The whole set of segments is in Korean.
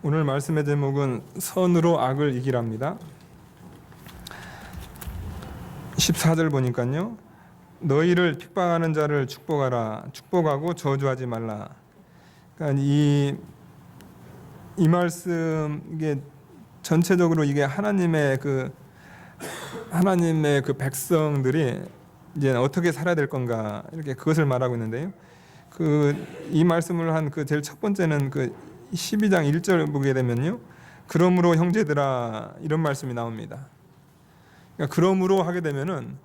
오늘 말씀의 제목은 선으로 악을 이기랍니다. 14절 보니까요, 너희를 핍박하는 자를 축복하라. 축복하고 저주하지 말라. 그러니까 이 말씀, 이게 전체적으로 이게 하나님의 그 백성들이 이제 어떻게 살아야 될 건가, 이렇게 그것을 말하고 있는데요. 이 말씀을 한 제일 첫 번째는 12장 1절 보게 되면요, 그러므로 형제들아, 이런 말씀이 나옵니다. 그러니까 그러므로 하게 되면은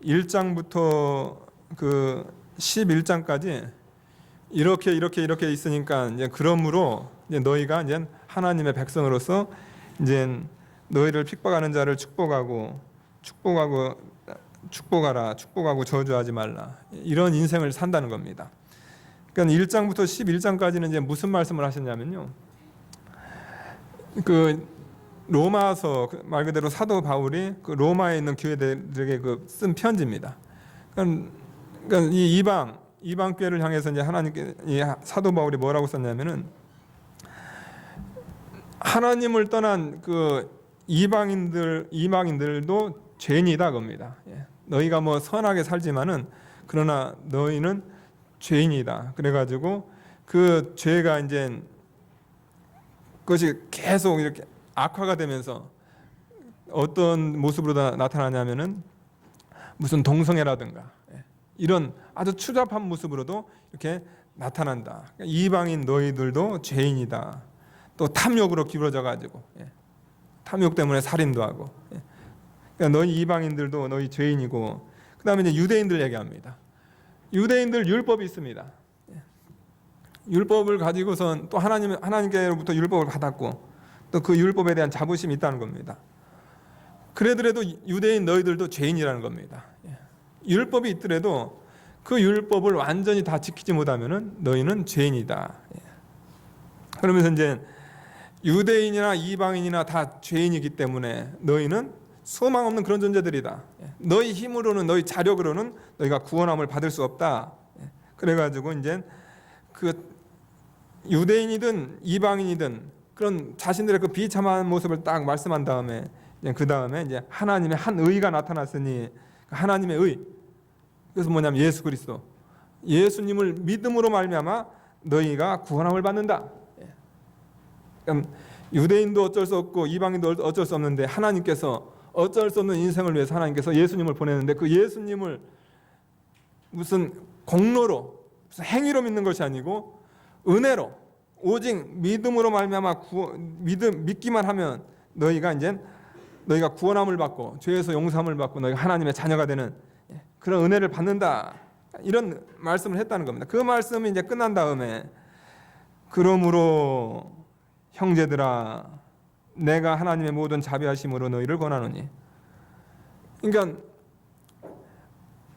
1장부터 11장까지 이렇게 있으니까, 이제 그러므로 이제 너희가 이제 하나님의 백성으로서 이제 너희를 핍박하는 자를 축복하라, 축복하고 저주하지 말라, 이런 인생을 산다는 겁니다. 그러니까 1장부터 11장까지는 이제 무슨 말씀을 하셨냐면요, 로마서, 말 그대로 사도 바울이 로마에 있는 교회들에게 쓴 편지입니다. 그러니까 이 이방 교회를 향해서 이제 이 사도 바울이 뭐라고 썼냐면은, 하나님을 떠난 이방인들도 죄인이다 겁니다. 너희가 뭐 선하게 살지만은 그러나 너희는 죄인이다. 그래가지고 그 죄가 이제 그것이 계속 이렇게 악화가 되면서 어떤 모습으로 나타나냐면은 무슨 동성애라든가 이런 아주 추잡한 모습으로도 이렇게 나타난다. 이방인 너희들도 죄인이다. 또 탐욕으로 기울어져 가지고 탐욕 때문에 살인도 하고, 그러니까 너희 이방인들도 너희 죄인이고, 그 다음에 이제 유대인들 얘기합니다. 유대인들 율법이 있습니다. 율법을 가지고선 또 하나님께로부터 율법을 받았고, 또 그 율법에 대한 자부심이 있다는 겁니다. 그래도 유대인 너희들도 죄인이라는 겁니다. 율법이 있더라도 그 율법을 완전히 다 지키지 못하면은 너희는 죄인이다. 그러면서 이제 유대인이나 이방인이나 다 죄인이기 때문에 너희는 소망 없는 그런 존재들이다. 너희 힘으로는, 너희 자력으로는 너희가 구원함을 받을 수 없다. 그래가지고 이제 유대인이든 이방인이든 그런 자신들의 비참한 모습을 딱 말씀한 다음에, 그 다음에 이제 하나님의 한 의가 나타났으니, 하나님의 의, 그래서 뭐냐면 예수 그리스도, 예수님을 믿음으로 말미암아 너희가 구원함을 받는다. 그러니까 유대인도 어쩔 수 없고 이방인도 어쩔 수 없는데, 하나님께서 어쩔 수 없는 인생을 위해서 하나님께서 예수님을 보내는데, 그 예수님을 무슨 공로로, 무슨 행위로 믿는 것이 아니고 은혜로, 오직 믿음으로 말미암아 믿기만 하면 너희가 구원함을 받고 죄에서 용서함을 받고 너희가 하나님의 자녀가 되는 그런 은혜를 받는다, 이런 말씀을 했다는 겁니다. 그 말씀이 이제 끝난 다음에, 그러므로 형제들아, 내가 하나님의 모든 자비하심으로 너희를 권하노니. 그러니까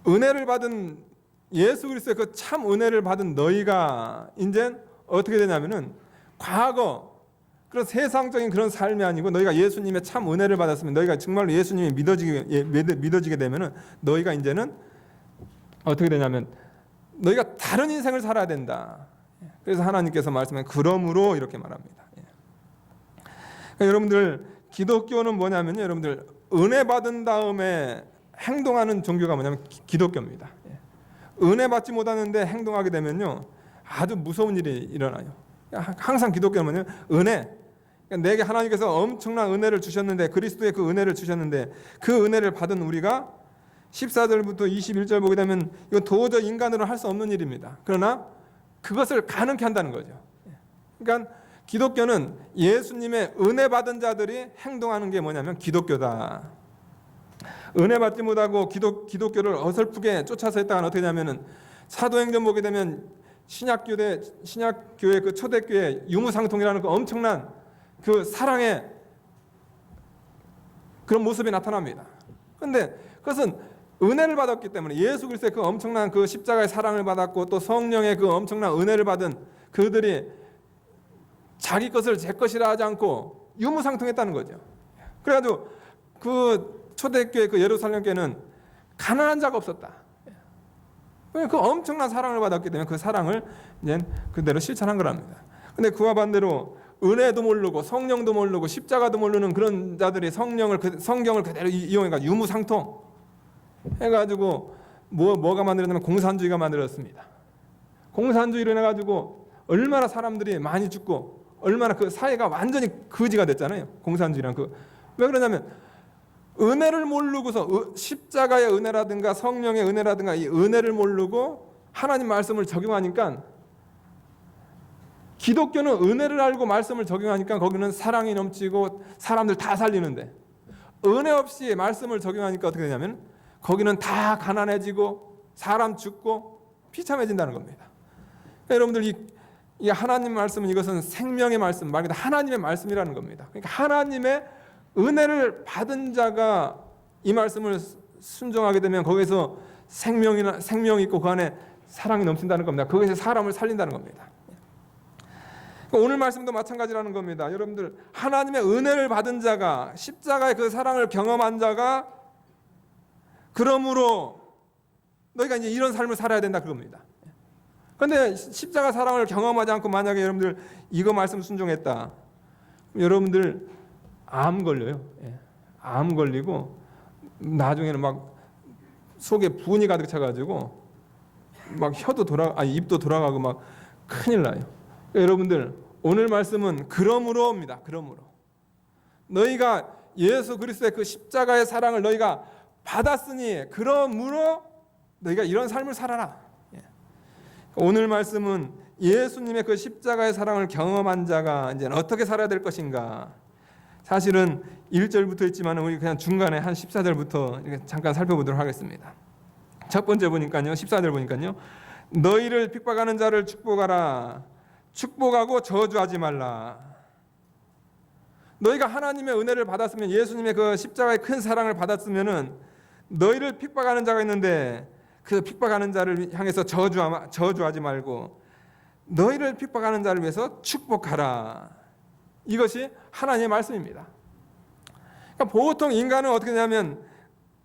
은혜를 받은, 예수 그리스도의 그 참 은혜를 받은 너희가 이제 어떻게 되냐면은, 과거 그런 세상적인 그런 삶이 아니고 너희가 예수님의 참 은혜를 받았으면, 너희가 정말로 예수님이 믿어지게 되면은 너희가 이제는 어떻게 되냐면 너희가 다른 인생을 살아야 된다. 그래서 하나님께서 말씀한 그러므로 이렇게 말합니다. 그러니까 여러분들, 기독교는 뭐냐면요, 여러분들 은혜 받은 다음에 행동하는 종교가 뭐냐면 기독교입니다. 은혜 받지 못하는데 행동하게 되면요, 아주 무서운 일이 일어나요. 항상 기독교는 뭐냐면 은혜, 그러니까 내게 하나님께서 엄청난 은혜를 주셨는데, 그리스도의 그 은혜를 주셨는데, 그 은혜를 받은 우리가 14절부터 21절 보게 되면 이건 도저히 인간으로 할 수 없는 일입니다. 그러나 그것을 가능케 한다는 거죠. 그러니까 기독교는 예수님의 은혜 받은 자들이 행동하는 게 뭐냐면 기독교다. 은혜 받지 못하고 기독교를 어설프게 쫓아서 했다가 어떻게 되냐면은, 사도행전 보게 되면 신약교회 그 초대교회 유무상통이라는 그 엄청난 그 사랑의 그런 모습이 나타납니다. 그런데 그것은 은혜를 받았기 때문에, 예수 그리스도의 그 엄청난 그 십자가의 사랑을 받았고 또 성령의 그 엄청난 은혜를 받은 그들이 자기 것을 제 것이라 하지 않고 유무상통했다는 거죠. 그래가지고 그 초대교회 그 예루살렘 교회는 가난한 자가 없었다. 그 엄청난 사랑을 받았기 때문에 그 사랑을 이제 그대로 실천한 거랍니다. 근데 그와 반대로 은혜도 모르고 성령도 모르고 십자가도 모르는 그런 자들이 성경을 그대로 이용해가지고 유무상통 해가지고 뭐가 만들었냐면 공산주의가 만들었습니다. 공산주의로 해가지고 얼마나 사람들이 많이 죽고 얼마나 그 사회가 완전히 거지가 됐잖아요. 공산주의란 왜 그러냐면 은혜를 모르고서 십자가의 은혜라든가 성령의 은혜라든가 이 은혜를 모르고 하나님 말씀을 적용하니까, 기독교는 은혜를 알고 말씀을 적용하니까 거기는 사랑이 넘치고 사람들 다 살리는데, 은혜 없이 말씀을 적용하니까 어떻게 되냐면 거기는 다 가난해지고 사람 죽고 비참해진다는 겁니다. 그러니까 여러분들 이 하나님 말씀은, 이것은 생명의 말씀, 말 그대로 하나님의 말씀이라는 겁니다. 그러니까 하나님의 은혜를 받은 자가 이 말씀을 순종하게 되면 거기서 생명이 있고 그 안에 사랑이 넘친다는 겁니다. 그것이 사람을 살린다는 겁니다. 오늘 말씀도 마찬가지라는 겁니다. 여러분들, 하나님의 은혜를 받은 자가, 십자가의 그 사랑을 경험한 자가, 그러므로 너희가 이제 이런 삶을 살아야 된다 그겁니다. 그런데 십자가 사랑을 경험하지 않고 만약에 여러분들 이거 말씀 순종했다, 여러분들 암 걸려요. 암 걸리고 나중에는 막 속에 분이 가득 차가지고 막 입도 돌아가고 막 큰일 나요. 여러분들, 오늘 말씀은 그러므로입니다. 그러므로 너희가 예수 그리스도의 그 십자가의 사랑을 너희가 받았으니 그러므로 너희가 이런 삶을 살아라. 오늘 말씀은 예수님의 그 십자가의 사랑을 경험한 자가 이제 어떻게 살아야 될 것인가. 사실은 1절부터 있지만 우리 그냥 중간에 한 14절부터 이렇게 잠깐 살펴보도록 하겠습니다. 첫 번째 보니까요, 14절 보니까요, 너희를 핍박하는 자를 축복하라. 축복하고 저주하지 말라. 너희가 하나님의 은혜를 받았으면, 예수님의 그 십자가의 큰 사랑을 받았으면은 너희를 핍박하는 자가 있는데 그 핍박하는 자를 향해서 저주하지 말고 너희를 핍박하는 자를 위해서 축복하라. 이것이 하나님의 말씀입니다. 그러니까 보통 인간은 어떻게 되냐면,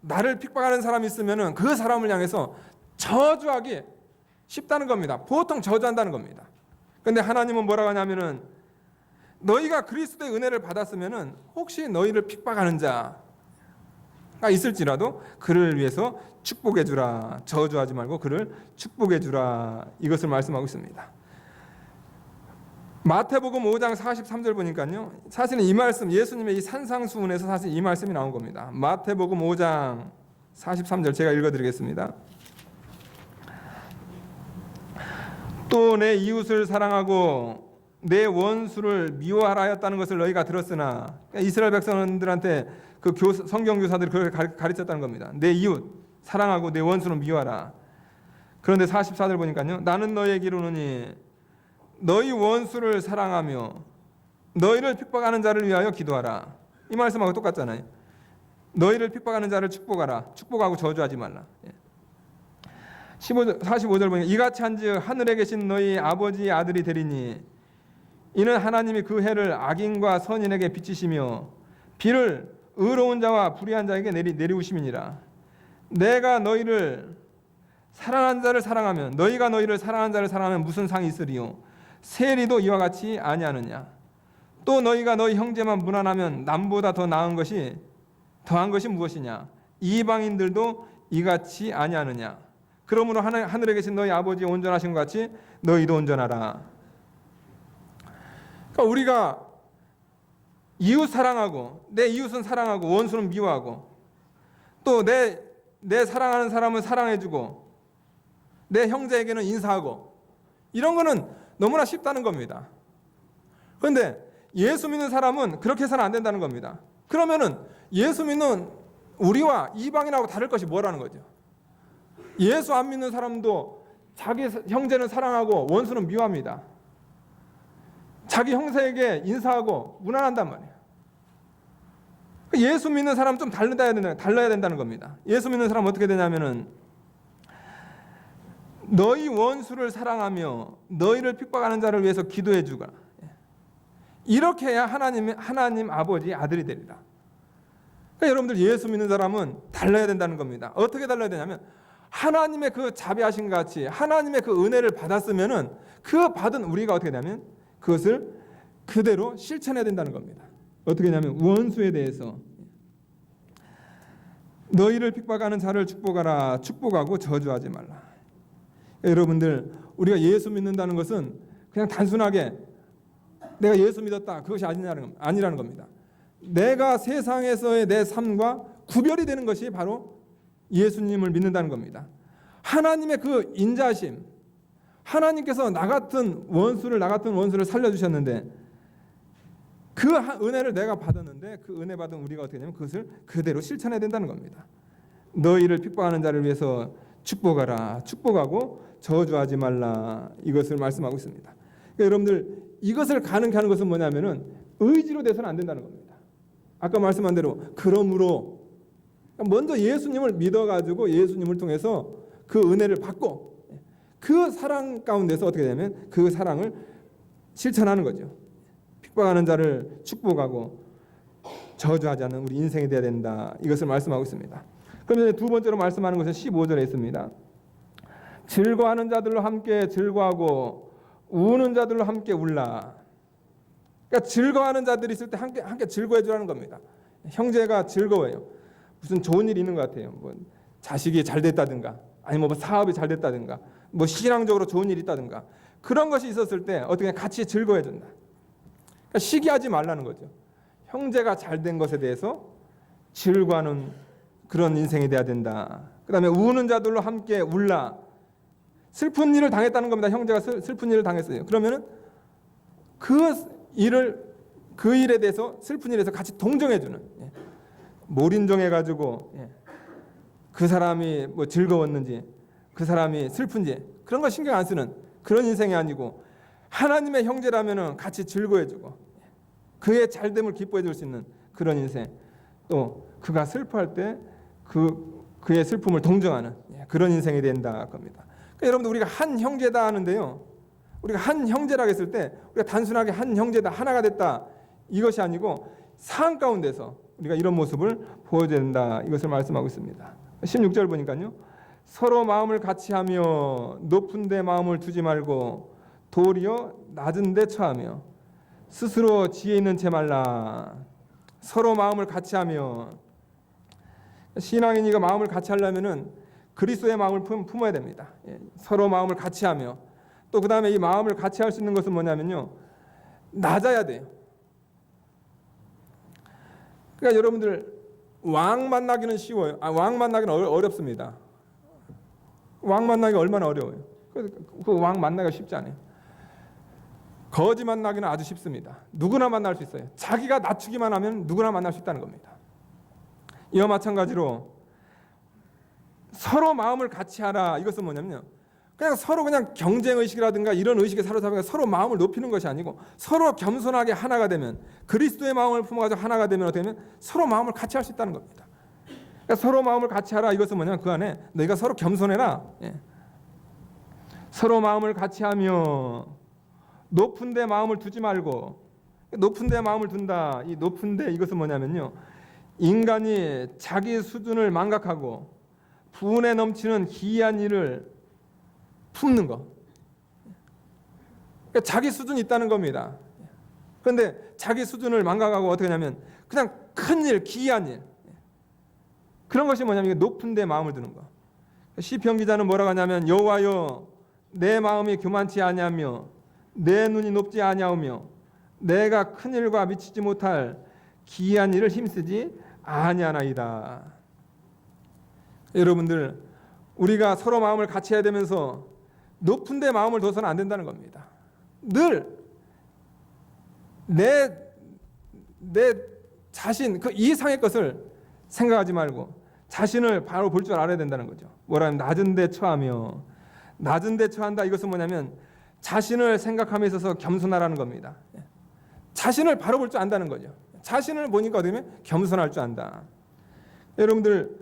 나를 핍박하는 사람이 있으면은 그 사람을 향해서 저주하기 쉽다는 겁니다. 보통 저주한다는 겁니다. 그런데 하나님은 뭐라고 하냐면은, 너희가 그리스도의 은혜를 받았으면은 혹시 너희를 핍박하는 자가 있을지라도 그를 위해서 축복해 주라. 저주하지 말고 그를 축복해 주라. 이것을 말씀하고 있습니다. 마태복음 5장 43절 보니까요, 사실은 이 말씀, 예수님의 이 산상수훈에서 사실 이 말씀이 나온 겁니다. 마태복음 5장 43절 제가 읽어드리겠습니다. 또 내 이웃을 사랑하고 내 원수를 미워하라 하였다는 것을 너희가 들었으나, 그러니까 이스라엘 백성들한테 그 성경 교사들이 그렇게 가르쳤다는 겁니다. 내 이웃 사랑하고 내 원수는 미워하라. 그런데 44절 보니까요, 나는 너희에게 이르노니 너희 원수를 사랑하며 너희를 핍박하는 자를 위하여 기도하라. 이 말씀하고 똑같잖아요. 너희를 핍박하는 자를 축복하라. 축복하고 저주하지 말라. 45절 보니까 이같이 한즉 하늘에 계신 너희 아버지의 아들이 되리니 이는 하나님이 그 해를 악인과 선인에게 비치시며 비를 의로운 자와 불의한 자에게 내리우심이니라. 내가 너희를 사랑한 자를 사랑하면, 너희가 너희를 사랑한 자를 사랑하면 무슨 상이 있으리요? 세리도 이와 같이 아니하느냐? 또 너희가 너희 형제만 무난하면 남보다 더한 것이 무엇이냐? 이방인들도 이같이 아니하느냐? 그러므로 하늘에 계신 너희 아버지 온전하신 것 같이 너희도 온전하라. 그러니까 우리가 이웃 사랑하고, 내 이웃은 사랑하고 원수는 미워하고, 또 내 사랑하는 사람은 사랑해주고 내 형제에게는 인사하고, 이런 거는 너무나 쉽다는 겁니다. 그런데 예수 믿는 사람은 그렇게 해서는 안 된다는 겁니다. 그러면은 예수 믿는 우리와 이방인하고 다를 것이 뭐라는 거죠? 예수 안 믿는 사람도 자기 형제는 사랑하고 원수는 미워합니다. 자기 형제에게 인사하고 무난한단 말이에요. 예수 믿는 사람은 좀 달라야 된다는 겁니다. 예수 믿는 사람은 어떻게 되냐면은, 너희 원수를 사랑하며 너희를 핍박하는 자를 위해서 기도해 주라. 이렇게 해야 하나님 아버지 아들이 되리라. 그러니까 여러분들, 예수 믿는 사람은 달라야 된다는 겁니다. 어떻게 달라야 되냐면, 하나님의 그 자비하신 같이 하나님의 그 은혜를 받았으면은 그 받은 우리가 어떻게 되냐면 그것을 그대로 실천해야 된다는 겁니다. 어떻게 하냐면 원수에 대해서 너희를 핍박하는 자를 축복하라. 축복하고 저주하지 말라. 여러분들, 우리가 예수 믿는다는 것은 그냥 단순하게 내가 예수 믿었다, 그것이 아니라는 겁니다. 내가 세상에서의 내 삶과 구별이 되는 것이 바로 예수님을 믿는다는 겁니다. 하나님의 그 인자심, 하나님께서 나 같은 원수를 살려주셨는데 그 은혜를 내가 받았는데 그 은혜 받은 우리가 어떻게 되냐면 그것을 그대로 실천해야 된다는 겁니다. 너희를 핍박하는 자를 위해서 축복하라. 축복하고 저주하지 말라. 이것을 말씀하고 있습니다. 그러니까 여러분들, 이것을 가능케 하는 것은 뭐냐면은 의지로 돼서는 안 된다는 겁니다. 아까 말씀한 대로 그러므로 먼저 예수님을 믿어가지고 예수님을 통해서 그 은혜를 받고 그 사랑 가운데서 어떻게 되냐면 그 사랑을 실천하는 거죠. 핍박하는 자를 축복하고 저주하지 않는 우리 인생이 되어야 된다. 이것을 말씀하고 있습니다. 그러면 두 번째로 말씀하는 것은 15절에 있습니다. 즐거워하는 자들로 함께 즐거워하고 우는 자들로 함께 울라. 그러니까 즐거워하는 자들이 있을 때 함께 즐거워해 주라는 겁니다. 형제가 즐거워요. 무슨 좋은 일이 있는 것 같아요. 뭐 자식이 잘 됐다든가, 아니면 뭐 사업이 잘 됐다든가, 뭐 신앙적으로 좋은 일이 있다든가, 그런 것이 있었을 때 어떻게 같이 즐거워해 준다. 그러니까 시기하지 말라는 거죠. 형제가 잘 된 것에 대해서 즐거워하는 그런 인생이 돼야 된다. 그 다음에 우는 자들로 함께 울라. 슬픈 일을 당했다는 겁니다. 형제가 슬픈 일을 당했어요. 그러면은 그 일에 대해서, 슬픈 일에서 같이 동정해주는, 몰인정해가지고 그 사람이 뭐 즐거웠는지, 그 사람이 슬픈지 그런 거 신경 안 쓰는 그런 인생이 아니고, 하나님의 형제라면은 같이 즐거워해주고 그의 잘됨을 기뻐해줄 수 있는 그런 인생, 또 그가 슬퍼할 때 그의 슬픔을 동정하는 그런 인생이 된다 겁니다. 그러니까 여러분들, 우리가 한 형제다 하는데요, 우리가 한 형제라고 했을 때 우리가 단순하게 한 형제다, 하나가 됐다, 이것이 아니고 상황 가운데서 우리가 이런 모습을 보여야 된다, 이것을 말씀하고 있습니다. 16절 보니까요, 서로 마음을 같이하며 높은 데 마음을 두지 말고 도리어 낮은 데 처하며 스스로 지혜 있는 채 말라. 서로 마음을 같이하며, 신앙인이가 마음을 같이 하려면은 그리스도의 마음을 품어야 됩니다. 서로 마음을 같이하며, 또 그 다음에 이 마음을 같이 할 수 있는 것은 뭐냐면요, 낮아야 돼요. 그러니까 여러분들, 왕 만나기는 쉬워요. 왕 만나기는 어렵습니다. 왕 만나기가 얼마나 어려워요. 그 왕 만나기가 쉽지 않아요. 거지 만나기는 아주 쉽습니다. 누구나 만날 수 있어요. 자기가 낮추기만 하면 누구나 만날 수 있다는 겁니다. 이와 마찬가지로 서로 마음을 같이 하라. 이것은 뭐냐면요, 그냥 서로 그냥 경쟁 의식이라든가 이런 의식에 사로잡혀 서로 마음을 높이는 것이 아니고, 서로 겸손하게 하나가 되면, 그리스도의 마음을 품어가지고 하나가 되면 어떻게 되면 서로 마음을 같이 할 수 있다는 겁니다. 그러니까 서로 마음을 같이 하라. 이것은 뭐냐면 그 안에 너희가 서로 겸손해라. 서로 마음을 같이 하며 높은 데 마음을 두지 말고, 높은 데 마음을 둔다. 이 높은 데, 이것은 뭐냐면요, 인간이 자기 수준을 망각하고 분에 넘치는 기이한 일을 품는 거. 그러니까 자기 수준이 있다는 겁니다. 그런데 자기 수준을 망각하고 어떻게 하냐면 그냥 큰 일, 기이한 일, 그런 것이 뭐냐면 높은 데 마음을 두는 거. 시편 기자는 뭐라고 하냐면, 여호와여 내 마음이 교만치 아니하며 내 눈이 높지 아니하오며 내가 큰 일과 미치지 못할 기이한 일을 힘쓰지 아니하나이다. 여러분들, 우리가 서로 마음을 같이 해야 되면서 높은 데 마음을 둬서는 안 된다는 겁니다. 늘 내 자신, 그 이상의 것을 생각하지 말고 자신을 바로 볼 줄 알아야 된다는 거죠. 뭐라면 낮은 데 처하며, 낮은 데 처한다. 이것은 뭐냐면 자신을 생각함에 있어서 겸손하라는 겁니다. 자신을 바로 볼 줄 안다는 거죠. 자신을 보니까 어떻게 되면 겸손할 줄 안다. 여러분들,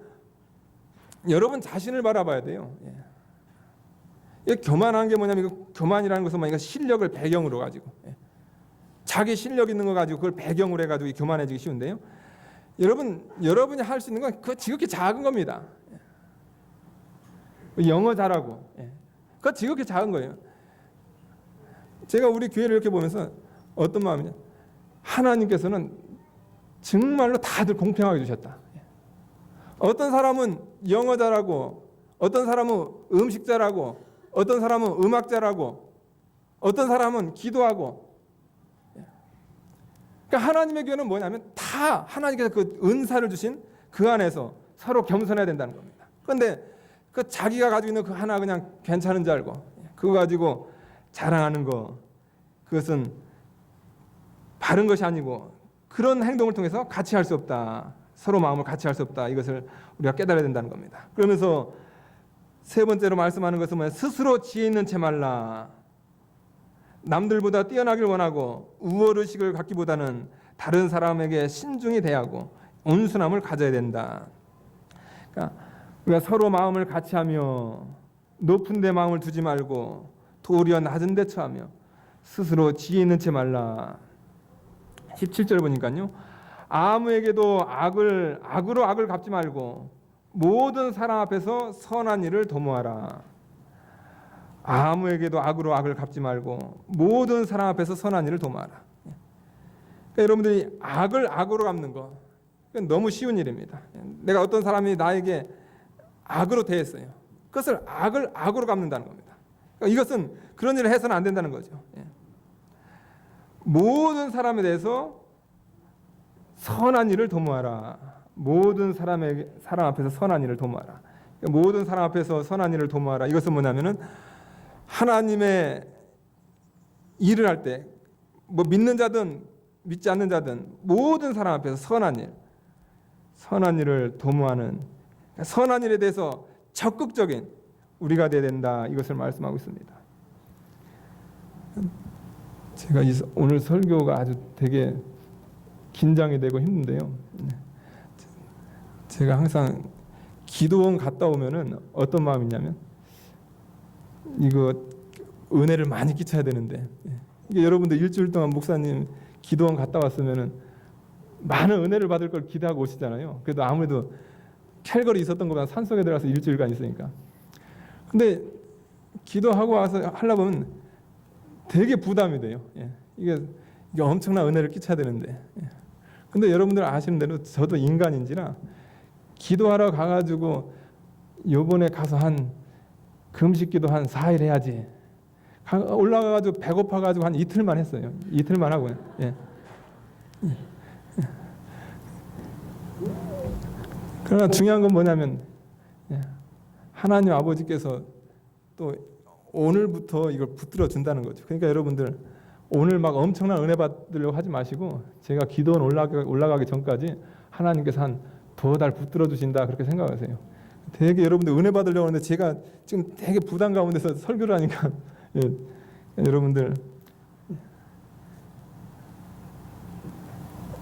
여러분 자신을 바라봐야 돼요. 교만한 게 뭐냐면, 교만이라는 것은 뭐냐면 실력을 배경으로 가지고, 자기 실력 있는 거 가지고 그걸 배경으로 해가지고 교만해지기 쉬운데요, 여러분이 할 수 있는 건 그거 지극히 작은 겁니다. 영어 잘하고, 그거 지극히 작은 거예요. 제가 우리 교회를 이렇게 보면서 어떤 마음이냐? 하나님께서는 정말로 다들 공평하게 주셨다. 어떤 사람은 영어 잘하고, 어떤 사람은 음식 잘하고, 어떤 사람은 음악 잘하고, 어떤 사람은 기도하고. 그러니까 하나님의 교회는 뭐냐면 다 하나님께서 그 은사를 주신 그 안에서 서로 겸손해야 된다는 겁니다. 그런데 그 자기가 가지고 있는 그 하나 그냥 괜찮은 줄 알고 그거 가지고 자랑하는 거, 그것은 바른 것이 아니고 그런 행동을 통해서 같이 할 수 없다. 서로 마음을 같이 할 수 없다. 이것을 우리가 깨달아야 된다는 겁니다. 그러면서 세 번째로 말씀하는 것은 뭐냐? 스스로 지혜 있는 채 말라. 남들보다 뛰어나길 원하고 우월의식을 갖기보다는 다른 사람에게 신중히 대하고 온순함을 가져야 된다. 그러니까 우리가 서로 마음을 같이 하며 높은 데 마음을 두지 말고 도리어 낮은 데 처하며 스스로 지혜 있는 채 말라. 17절 보니까요. 아무에게도 악으로 악을 갚지 말고 모든 사람 앞에서 선한 일을 도모하라. 아무에게도 악으로 악을 갚지 말고 모든 사람 앞에서 선한 일을 도모하라. 그러니까 여러분들이 악을 악으로 갚는 거, 그건 너무 쉬운 일입니다. 내가 어떤 사람이 나에게 악으로 대했어요. 그것을 악을 악으로 갚는다는 겁니다. 그러니까 이것은 그런 일을 해서는 안 된다는 거죠. 모든 사람에 대해서 선한 일을 도모하라. 모든 사람 앞에서 선한 일을 도모하라. 그러니까 모든 사람 앞에서 선한 일을 도모하라. 이것은 뭐냐면은 하나님의 일을 할 때 뭐 믿는 자든 믿지 않는 자든 모든 사람 앞에서 선한 일을 도모하는, 선한 일에 대해서 적극적인 우리가 되어야 된다. 이것을 말씀하고 있습니다. 제가 오늘 설교가 아주 되게 긴장이 되고 힘든데요. 제가 항상 기도원 갔다 오면은 어떤 마음이냐면 이거 은혜를 많이 끼쳐야 되는데, 이게 여러분들 일주일 동안 목사님 기도원 갔다 왔으면은 많은 은혜를 받을 걸 기대하고 오시잖아요. 그래도 아무래도 캘거리 있었던 것보다 산속에 들어가서 일주일간 있으니까. 근데 기도하고 와서 하려고 하면 되게 부담이 돼요. 이게 엄청난 은혜를 끼쳐야 되는데. 근데 여러분들 아시는 대로 저도 인간인지라 기도하러 가가지고 요번에 가서 한 금식기도 한 4일 해야지. 올라가가지고 배고파가지고 한 이틀만 했어요. 이틀만 하고요. 그러나 중요한 건 뭐냐면 하나님 아버지께서 또 오늘부터 이걸 붙들어 준다는 거죠. 그러니까 여러분들 오늘 막 엄청난 은혜 받으려고 하지 마시고 제가 기도원 올라가기 전까지 하나님께서 한 2달 붙들어 주신다 그렇게 생각하세요. 되게 여러분들 은혜 받으려고 하는데 제가 지금 되게 부담 가운데서 설교를 하니까 여러분들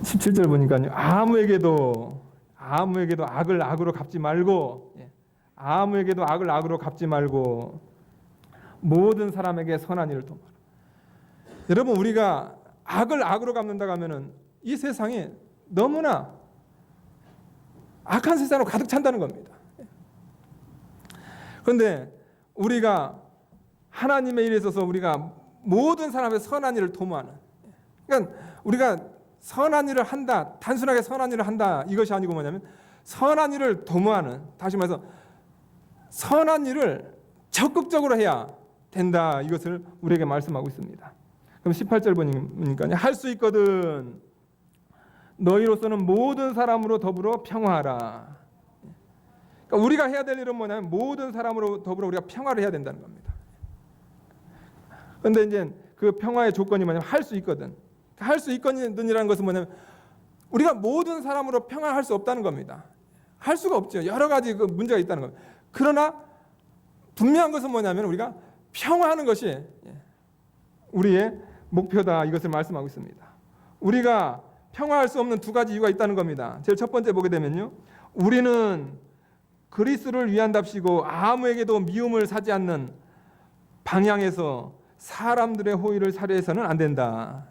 17절 보니까요. 아무에게도 악을 악으로 갚지 말고 아무에게도 악을 악으로 갚지 말고 모든 사람에게 선한 일을 도모하라. 여러분 우리가 악을 악으로 갚는다고 하면은 이 세상이 너무나 악한 세상으로 가득 찬다는 겁니다. 그런데 우리가 하나님의 일에 있어서 우리가 모든 사람의 선한 일을 도모하는, 그러니까 우리가 선한 일을 한다, 단순하게 선한 일을 한다 이것이 아니고 뭐냐면 선한 일을 도모하는, 다시 말해서 선한 일을 적극적으로 해야 된다 이것을 우리에게 말씀하고 있습니다. 그럼 18절 보니까 할 수 있거든 너희로서는 모든 사람으로 더불어 평화하라. 그러니까 우리가 해야 될 일은 뭐냐면 모든 사람으로 더불어 우리가 평화를 해야 된다는 겁니다. 그런데 이제 그 평화의 조건이 뭐냐면 할 수 있거든. 할 수 있거든이라는 것은 뭐냐면 우리가 모든 사람으로 평화할 수 없다는 겁니다. 할 수가 없죠. 여러 가지 그 문제가 있다는 겁니다. 그러나 분명한 것은 뭐냐면 우리가 평화하는 것이 우리의 목표다 이것을 말씀하고 있습니다. 우리가 평화할 수 없는 2가지 이유가 있다는 겁니다. 제일 첫 번째 보게 되면요. 우리는 그리스도를 위한답시고 아무에게도 미움을 사지 않는 방향에서 사람들의 호의를 사려해서는 안 된다.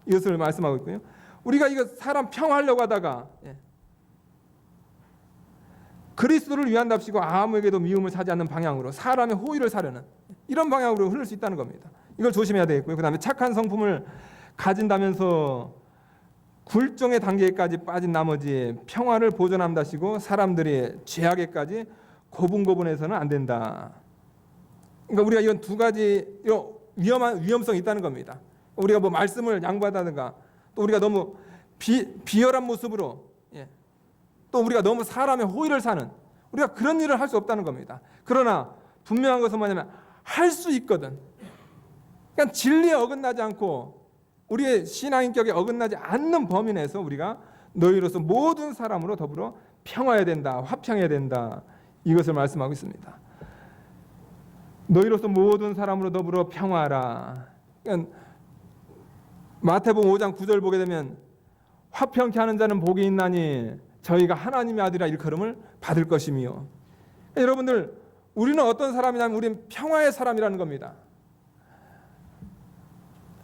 이것을 말씀하고 있고요. 우리가 이거 사람 평화하려고 하다가 그리스도를 위한답시고 아무에게도 미움을 사지 않는 방향으로 사람의 호의를 사려는 이런 방향으로 흐를 수 있다는 겁니다. 이걸 조심해야 되겠고요. 그 다음에 착한 성품을 가진다면서 굴종의 단계까지 빠진 나머지 평화를 보존한다시고 사람들이 죄악에까지 고분고분해서는 안 된다. 그러니까 우리가 이런 두 가지 위험성이 있다는 겁니다. 우리가 뭐 말씀을 양보하다든가 또 우리가 너무 비열한 모습으로 또 우리가 너무 사람의 호의를 사는 우리가 그런 일을 할 수 없다는 겁니다. 그러나 분명한 것은 뭐냐면 할 수 있거든. 그러니까 진리에 어긋나지 않고 우리의 신앙인격에 어긋나지 않는 범위 내에서 우리가 너희로서 모든 사람으로 더불어 평화해야 된다. 화평해야 된다. 이것을 말씀하고 있습니다. 너희로서 모든 사람으로 더불어 평화하라. 그러니까 마태복음 5장 9절 보게 되면 화평케 하는 자는 복이 있나니 저희가 하나님의 아들이라 일컬음을 받을 것이며. 그러니까 여러분들 우리는 어떤 사람이냐면 우리는 평화의 사람이라는 겁니다.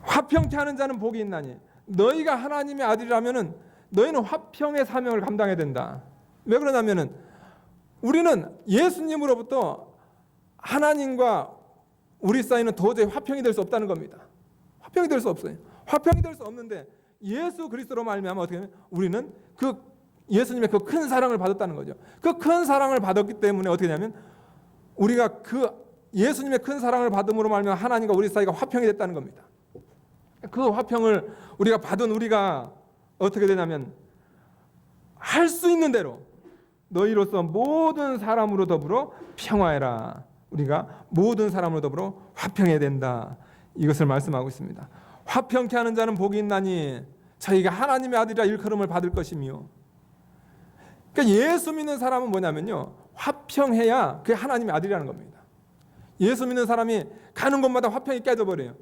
화평케 하는 자는 복이 있나니 너희가 하나님의 아들이라면은 너희는 화평의 사명을 감당해야 된다. 왜 그러냐면은 우리는 예수님으로부터 하나님과 우리 사이는 도저히 화평이 될 수 없다는 겁니다. 화평이 될 수 없어요. 화평이 될 수 없는데 예수 그리스도로 말미암아 어떻게 하면 우리는 그 예수님의 그 큰 사랑을 받았다는 거죠. 그 큰 사랑을 받았기 때문에 어떻게 되냐면 우리가 그 예수님의 큰 사랑을 받음으로 말미암아 하나님과 우리 사이가 화평이 됐다는 겁니다. 그 화평을 우리가 받은 우리가 어떻게 되냐면 할 수 있는 대로 너희로서 모든 사람으로 더불어 평화해라. 우리가 모든 사람으로 더불어 화평해야 된다. 이것을 말씀하고 있습니다. 화평케 하는 자는 복이 있나니 저희가 하나님의 아들이라 일컬음을 받을 것이며. 그러니까 예수 믿는 사람은 뭐냐면요, 화평해야 그게 하나님의 아들이라는 겁니다. 예수 믿는 사람이 가는 곳마다 화평이 깨져버려요.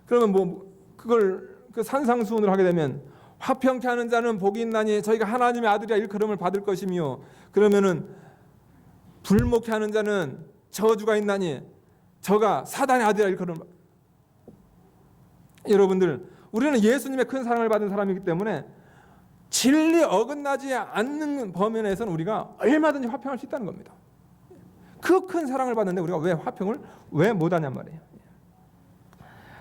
그러면 뭐 그걸 그 산상수훈을 하게 되면 화평케 하는 자는 복이 있나니 저희가 하나님의 아들이라 일컬음을 받을 것이며, 그러면은 불목케 하는 자는 저주가 있나니 저가 사단의 아들이라 일컬음을. 여러분들 우리는 예수님의 큰 사랑을 받은 사람이기 때문에 진리 어긋나지 않는 범위 내에서는 우리가 얼마든지 화평할 수 있다는 겁니다. 그 큰 사랑을 받는데 우리가 왜 화평을 왜 못하냔 말이에요.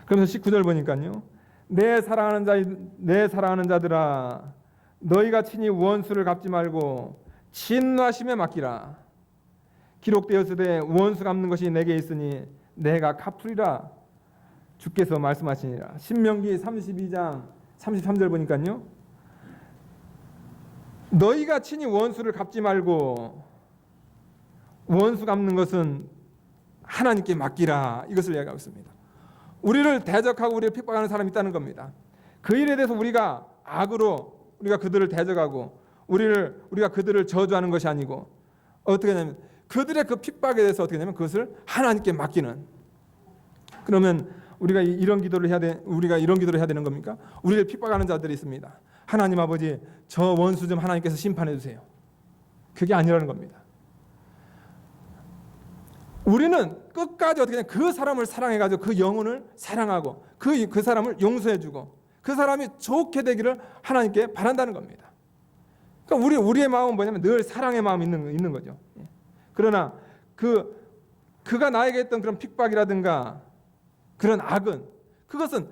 그러면서 19절 보니까요, 내 사랑하는 자들아 너희가 친히 원수를 갚지 말고 진노하심에 맡기라. 기록되었으되 원수 갚는 것이 내게 있으니 내가 갚으리라 주께서 말씀하시니라. 신명기 32장 33절 보니까요, 너희가 친히 원수를 갚지 말고 원수 갚는 것은 하나님께 맡기라. 이것을 이야기하고 있습니다. 우리를 대적하고 우리를 핍박하는 사람이 있다는 겁니다. 그 일에 대해서 우리가 악으로 우리가 그들을 대적하고 우리가 그들을 저주하는 것이 아니고 어떻게 하냐면 그들의 그 핍박에 대해서 어떻게 하냐면 그것을 하나님께 맡기는. 그러면 우리가 이런 기도를 해야 되는 겁니까? 우리를 핍박하는 자들이 있습니다. 하나님 아버지, 저 원수 좀 하나님께서 심판해 주세요. 그게 아니라는 겁니다. 우리는 끝까지 어떻게 하냐면 그 사람을 사랑해가지고 그 영혼을 사랑하고 그 사람을 용서해주고 그 사람이 좋게 되기를 하나님께 바란다는 겁니다. 그러니까 우리의 마음은 뭐냐면 늘 사랑의 마음이 있는 거죠. 그러나 그가 나에게 했던 그런 핍박이라든가 그런 악은 그것은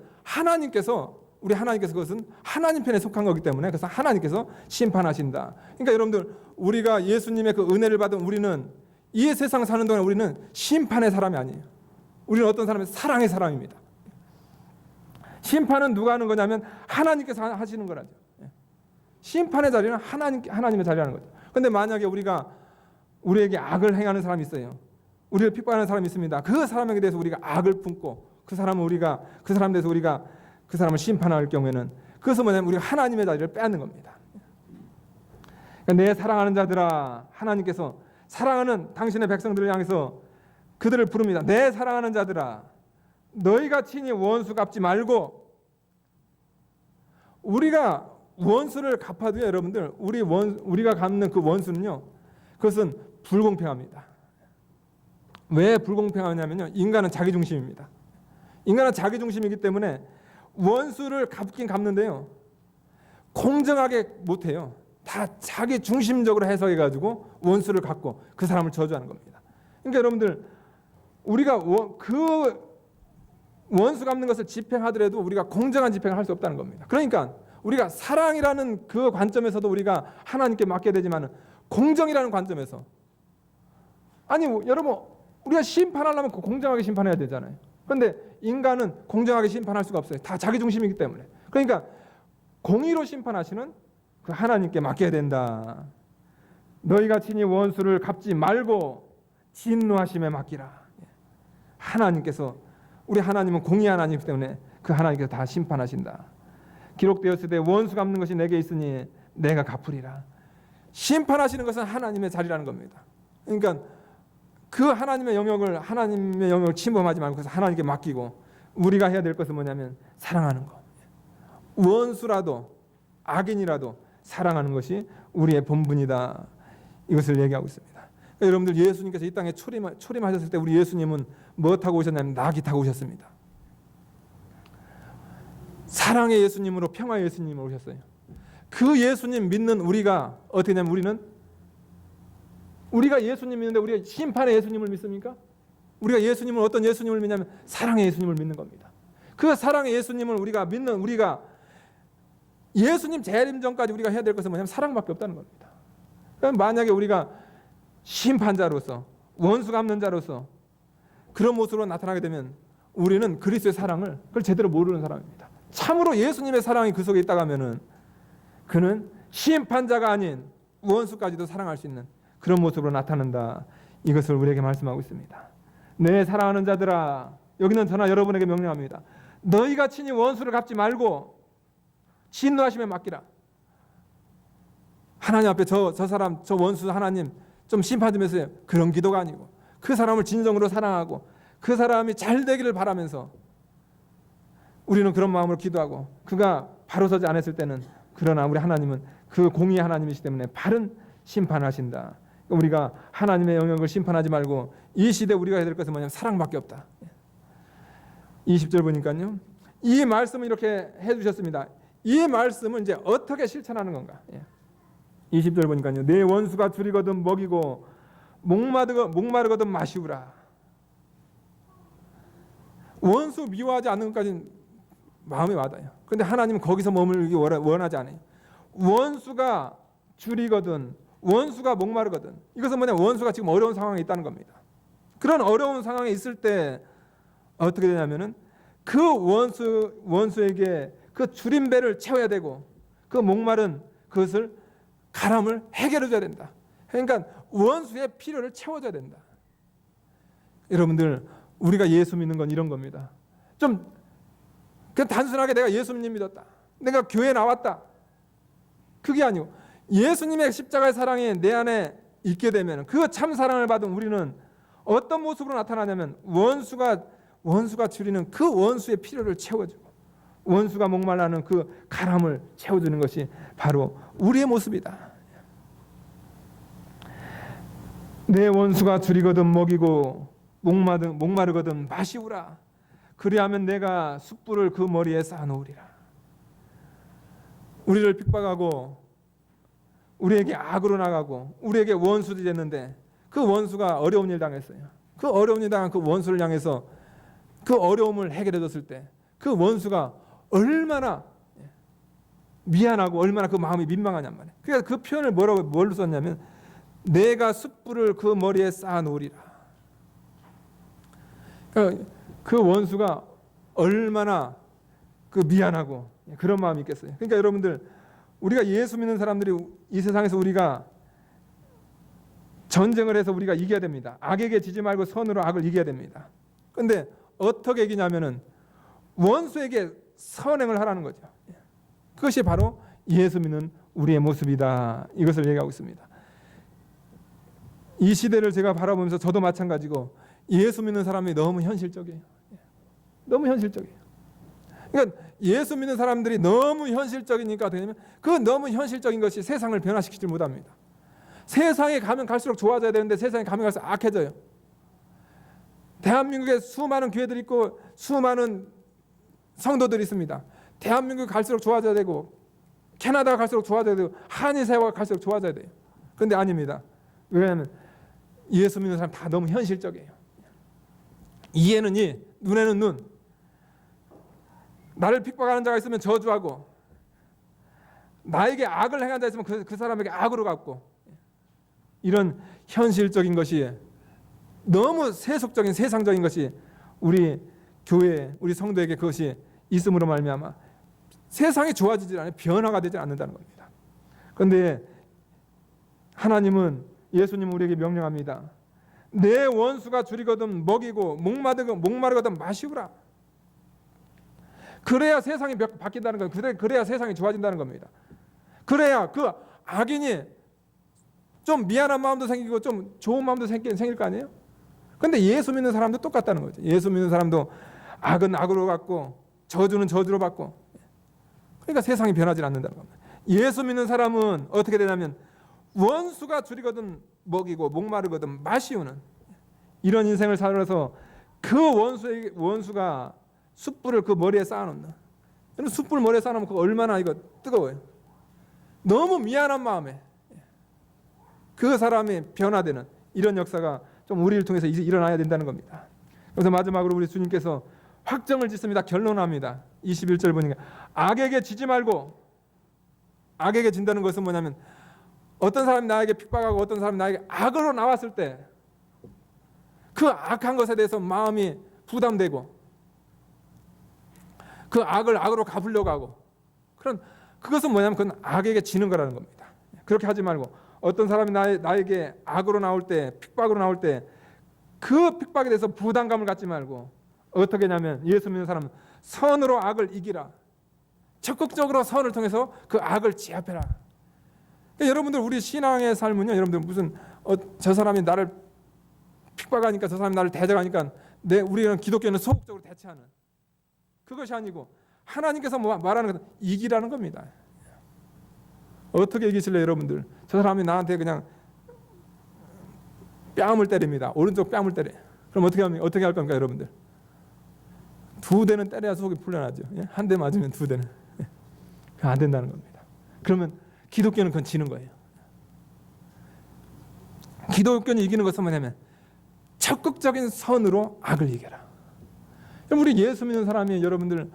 우리 하나님께서 그것은 하나님 편에 속한 거기 때문에 그래서 하나님께서 심판하신다. 그러니까 여러분들 우리가 예수님의 그 은혜를 받은 우리는 이 세상 사는 동안 우리는 심판의 사람이 아니에요. 우리는 어떤 사람이 사랑의 사람입니다. 심판은 누가 하는 거냐면 하나님께서 하시는 거라죠. 심판의 자리는 하나님의 자리라는 거죠. 그런데 만약에 우리에게 악을 행하는 사람이 있어요. 우리를 핍박하는 사람이 있습니다. 그 사람에게 대해서 우리가 악을 품고 그 사람에 대해서 우리가 그 사람을 심판할 경우에는 그것은 뭐냐면 우리가 하나님의 자리를 빼앗는 겁니다. 그러니까 내 사랑하는 자들아, 하나님께서 사랑하는 당신의 백성들을 향해서 그들을 부릅니다. 내 사랑하는 자들아, 너희가 친히 원수 갚지 말고. 우리가 원수를 갚아도요, 여러분들 우리가 갚는 그 원수는요, 그것은 불공평합니다. 왜 불공평하냐면요, 인간은 자기중심입니다. 인간은 자기중심이기 때문에 원수를 갚긴 갚는데요, 공정하게 못해요. 다 자기 중심적으로 해석해가지고 원수를 갚고 그 사람을 저주하는 겁니다. 그러니까 여러분들 우리가 원수 갚는 것을 집행하더라도 우리가 공정한 집행을 할 수 없다는 겁니다. 그러니까 우리가 사랑이라는 그 관점에서도 우리가 하나님께 맡게 되지만 공정이라는 관점에서 아니 여러분 우리가 심판하려면 공정하게 심판해야 되잖아요. 그런데 인간은 공정하게 심판할 수가 없어요. 다 자기 중심이기 때문에. 그러니까 공의로 심판하시는 그 하나님께 맡겨야 된다. 너희가 친히 원수를 갚지 말고 진노하심에 맡기라. 하나님께서 우리 하나님은 공의 하나님이기 때문에 그 하나님께서 다 심판하신다. 기록되었을 때 원수 갚는 것이 내게 있으니 내가 갚으리라. 심판하시는 것은 하나님의 자리라는 겁니다. 그러니까 그 하나님의 영역을 침범하지 말고 그래서 하나님께 맡기고 우리가 해야 될 것은 뭐냐면 사랑하는 것. 원수라도 악인이라도 사랑하는 것이 우리의 본분이다. 이것을 얘기하고 있습니다. 그러니까 여러분들 예수님께서 이 땅에 초림하셨을 때 우리 예수님은 뭐 타고 오셨냐면 낙이 타고 오셨습니다. 사랑의 예수님으로 평화의 예수님으로 오셨어요. 그 예수님 믿는 우리가 어떻게 되냐면 우리가 예수님 믿는데 우리가 심판의 예수님을 믿습니까? 우리가 예수님을 어떤 예수님을 믿냐면 사랑의 예수님을 믿는 겁니다. 그 사랑의 예수님을 우리가 믿는 우리가 예수님 재림 전까지 우리가 해야 될 것은 뭐냐면 사랑밖에 없다는 겁니다. 그럼 만약에 우리가 심판자로서 원수 갚는 자로서 그런 모습으로 나타나게 되면 우리는 그리스도의 사랑을 그걸 제대로 모르는 사람입니다. 참으로 예수님의 사랑이 그 속에 있다고 하면은 그는 심판자가 아닌 원수까지도 사랑할 수 있는 그런 모습으로 나타난다. 이것을 우리에게 말씀하고 있습니다. 내 사랑하는 자들아, 여기는 저나 여러분에게 명령합니다. 너희가 친히 원수를 갚지 말고 진노하심에 맡기라. 하나님 앞에 저 사람, 저 원수 하나님 좀 심판 좀 해주세요. 그런 기도가 아니고 그 사람을 진정으로 사랑하고 그 사람이 잘 되기를 바라면서 우리는 그런 마음으로 기도하고 그가 바로 서지 않았을 때는 그러나 우리 하나님은 그 공의의 하나님이시기 때문에 바른 심판하신다. 우리가 하나님의 영역을 심판하지 말고 이 시대 우리가 해야 될 것은 뭐냐면 사랑밖에 없다. 20절 보니까요. 이 말씀을 이렇게 해주셨습니다. 이 말씀은 이제 어떻게 실천하는 건가? 20절 보니까요. 내 원수가 줄이거든 먹이고 목마르거든 마시우라. 원수 미워하지 않는 것까지는 마음에 와닿아요. 그런데 하나님은 거기서 머물기 원하지 않아요. 원수가 줄이거든 원수가 목마르거든. 이것은 뭐냐면 원수가 지금 어려운 상황에 있다는 겁니다. 그런 어려운 상황에 있을 때 어떻게 되냐면은 그 원수에게 그 줄인 배를 채워야 되고 그 목마른 그것을 가람을 해결해 줘야 된다. 그러니까 원수의 필요를 채워줘야 된다. 여러분들 우리가 예수 믿는 건 이런 겁니다. 좀 그냥 단순하게 내가 예수님 믿었다. 내가 교회 나왔다. 그게 아니고 예수님의 십자가의 사랑이 내 안에 있게 되면 그 참 사랑을 받은 우리는 어떤 모습으로 나타나냐면 원수가 줄이는 그 원수의 필요를 채워주고 원수가 목말라는 그 가람을 채워주는 것이 바로 우리의 모습이다. 내 원수가 줄이거든 먹이고 목마르거든 마시우라. 그리하면 내가 숯불을 그 머리에 쌓아놓으리라. 우리를 핍박하고 우리에게 악으로 나가고 우리에게 원수들이 됐는데 그 원수가 어려운 일 당했어요. 그 어려운 일 당한 그 원수를 향해서 그 어려움을 해결해 줬을 때 그 원수가 얼마나 미안하고 얼마나 그 마음이 민망하냔 말이에요. 그러니까 그 표현을 뭘로 썼냐면 내가 숯불을 그 머리에 쌓아 놓으리라. 그러니까 그 원수가 얼마나 그 미안하고 그런 마음이 있겠어요. 그러니까 여러분들 우리가 예수 믿는 사람들이 이 세상에서 우리가 전쟁을 해서 우리가 이겨야 됩니다. 악에게 지지 말고 선으로 악을 이겨야 됩니다. 그런데 어떻게 이기냐면은 원수에게 선행을 하라는 거죠. 그것이 바로 예수 믿는 우리의 모습이다. 이것을 얘기하고 있습니다. 이 시대를 제가 바라보면서 저도 마찬가지고 예수 믿는 사람이 너무 현실적이에요. 너무 현실적이에요. 그러니까 예수 믿는 사람들이 너무 현실적이니까 어떻게 되냐면 그 너무 현실적인 것이 세상을 변화시키지 못합니다. 세상에 가면 갈수록 좋아져야 되는데 세상에 가면 갈수록 악해져요. 대한민국에 수많은 교회들이 있고 수많은 성도들이 있습니다. 대한민국이 갈수록 좋아져야 되고 캐나다가 갈수록 좋아져야 되고 한인사회가 갈수록 좋아져야 돼요. 그런데 아닙니다. 왜냐하면 예수 믿는 사람 다 너무 현실적이에요. 이에는 이, 눈에는 눈. 나를 핍박하는 자가 있으면 저주하고, 나에게 악을 행한 자 있으면 그 사람에게 악으로 갚고, 이런 현실적인 것이, 너무 세속적인 세상적인 것이 우리 교회, 우리 성도에게 그것이 있음으로 말미암아 세상이 좋아지지 않아요. 변화가 되지 않는다는 겁니다. 그런데 하나님은, 예수님은 우리에게 명령합니다. 내 원수가 줄이거든 먹이고 목마르거든 마시우라. 그래야 세상이 바뀐다는 거예요. 그래야 세상이 좋아진다는 겁니다. 그래야 그 악인이 좀 미안한 마음도 생기고 좀 좋은 마음도 생길 거 아니에요? 근데 예수 믿는 사람도 똑같다는 거죠. 예수 믿는 사람도 악은 악으로 받고 저주는 저주로 받고, 그러니까 세상이 변하지 않는다는 겁니다. 예수 믿는 사람은 어떻게 되냐면 원수가 줄이거든 먹이고 목마르거든 마시우는, 이런 인생을 살아서 그 원수가 숯불을 그 머리에 쌓아놓는, 숯불 머리에 쌓아놓으면 그거 얼마나 이거 뜨거워요. 너무 미안한 마음에 그 사람이 변화되는 이런 역사가 좀 우리를 통해서 일어나야 된다는 겁니다. 그래서 마지막으로 우리 주님께서 확정을 짓습니다. 결론합니다. 21절 보니까 악에게 지지 말고, 악에게 진다는 것은 뭐냐면 어떤 사람이 나에게 핍박하고 어떤 사람이 나에게 악으로 나왔을 때 그 악한 것에 대해서 마음이 부담되고 그 악을 악으로 갚으려고 하고, 그것은 뭐냐면 그건 악에게 지는 거라는 겁니다. 그렇게 하지 말고 어떤 사람이 나에게 악으로 나올 때, 핍박으로 나올 때 그 핍박에 대해서 부담감을 갖지 말고 어떻게 하냐면 예수 믿는 사람은 선으로 악을 이기라. 적극적으로 선을 통해서 그 악을 제압해라. 그러니까 여러분들 우리 신앙의 삶은요, 여러분들 무슨 저 사람이 나를 핍박하니까, 저 사람이 나를 대적하니까 우리는 기독교는 소극적으로 대처하는, 그것이 아니고 하나님께서 말하는 것은 이기라는 겁니다. 어떻게 이기실래요, 여러분들? 저 사람이 나한테 그냥 뺨을 때립니다. 오른쪽 뺨을 때려. 그럼 어떻게 할 겁니까, 여러분들? 2대는 때려야 속이 풀려나죠. 한 대 맞으면 2대는. 안 된다는 겁니다. 그러면 기독교는 그건 지는 거예요. 기독교는 이기는 것은 뭐냐면 적극적인 선으로 악을 이겨라. 우리 예수 믿는 사람이, 여러분들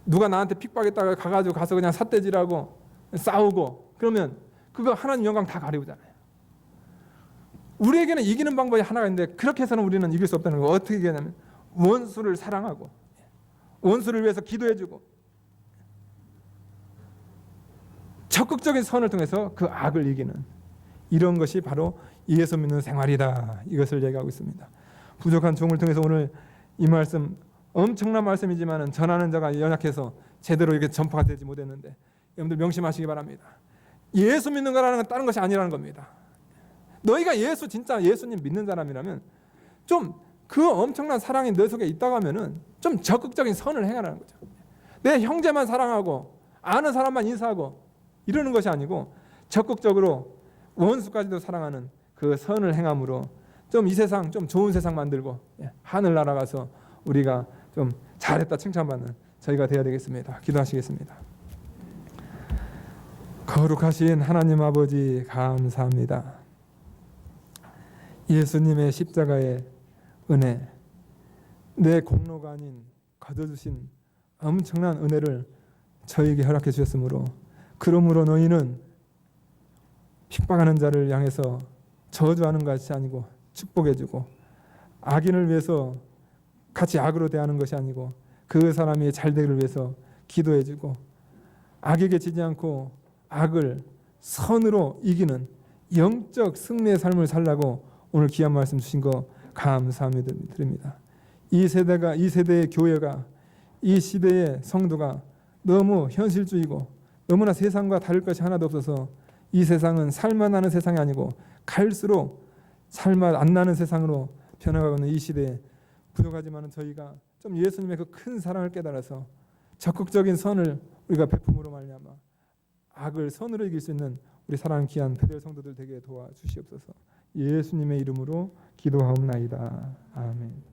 누가 나한테 핍박했다가 가서 그냥 삿대질하고 싸우고 그러면 그거 하나님 영광 다 가리우잖아요. 우리에게는 이기는 방법이 하나가 있는데 그렇게 해서는 우리는 이길 수 없다는 거예요. 어떻게 이기냐면 원수를 사랑하고 원수를 위해서 기도해주고 적극적인 선을 통해서 그 악을 이기는, 이런 것이 바로 예수 믿는 생활이다. 이것을 얘기하고 있습니다. 부족한 종을 통해서 오늘 이 말씀, 엄청난 말씀이지만 전하는 자가 연약해서 제대로 이렇게 전파가 되지 못했는데 여러분들 명심하시기 바랍니다. 예수 믿는 거라는 건 다른 것이 아니라는 겁니다. 너희가 진짜 예수님 믿는 사람이라면 좀 그 엄청난 사랑이 너 속에 있다고 하면은 좀 적극적인 선을 행하라는 거죠. 내 형제만 사랑하고 아는 사람만 인사하고 이러는 것이 아니고 적극적으로 원수까지도 사랑하는 그 선을 행함으로 좀 이 세상 좀 좋은 세상 만들고 하늘 날아가서 우리가 좀 잘했다 칭찬받는 저희가 되어야 되겠습니다. 기도하시겠습니다. 거룩하신 하나님 아버지, 감사합니다. 예수님의 십자가의 은혜, 내 공로가 아닌 거둬주신 엄청난 은혜를 저에게 허락해 주셨으므로, 그러므로 너희는 핍박하는 자를 향해서 저주하는 것이 아니고 축복해주고, 악인을 위해서 같이 악으로 대하는 것이 아니고 그 사람이 잘되기를 위해서 기도해주고, 악에게 지지 않고 악을 선으로 이기는 영적 승리의 삶을 살라고 오늘 귀한 말씀 주신 거 감사드립니다. 이 세대의 교회가, 이 시대의 성도가 너무 현실주의고 너무나 세상과 다를 것이 하나도 없어서 이 세상은 살만 나는 세상이 아니고 갈수록 살맛 안 나는 세상으로 변해가고 있는 이 시대에 부족하지만 저희가 좀 예수님의 그 큰 사랑을 깨달아서 적극적인 선을 우리가 베품으로 말미암아 악을 선으로 이길 수 있는 우리 사랑하는 귀한 베델 성도들 되게 도와주시옵소서. 예수님의 이름으로 기도하옵나이다. 아멘.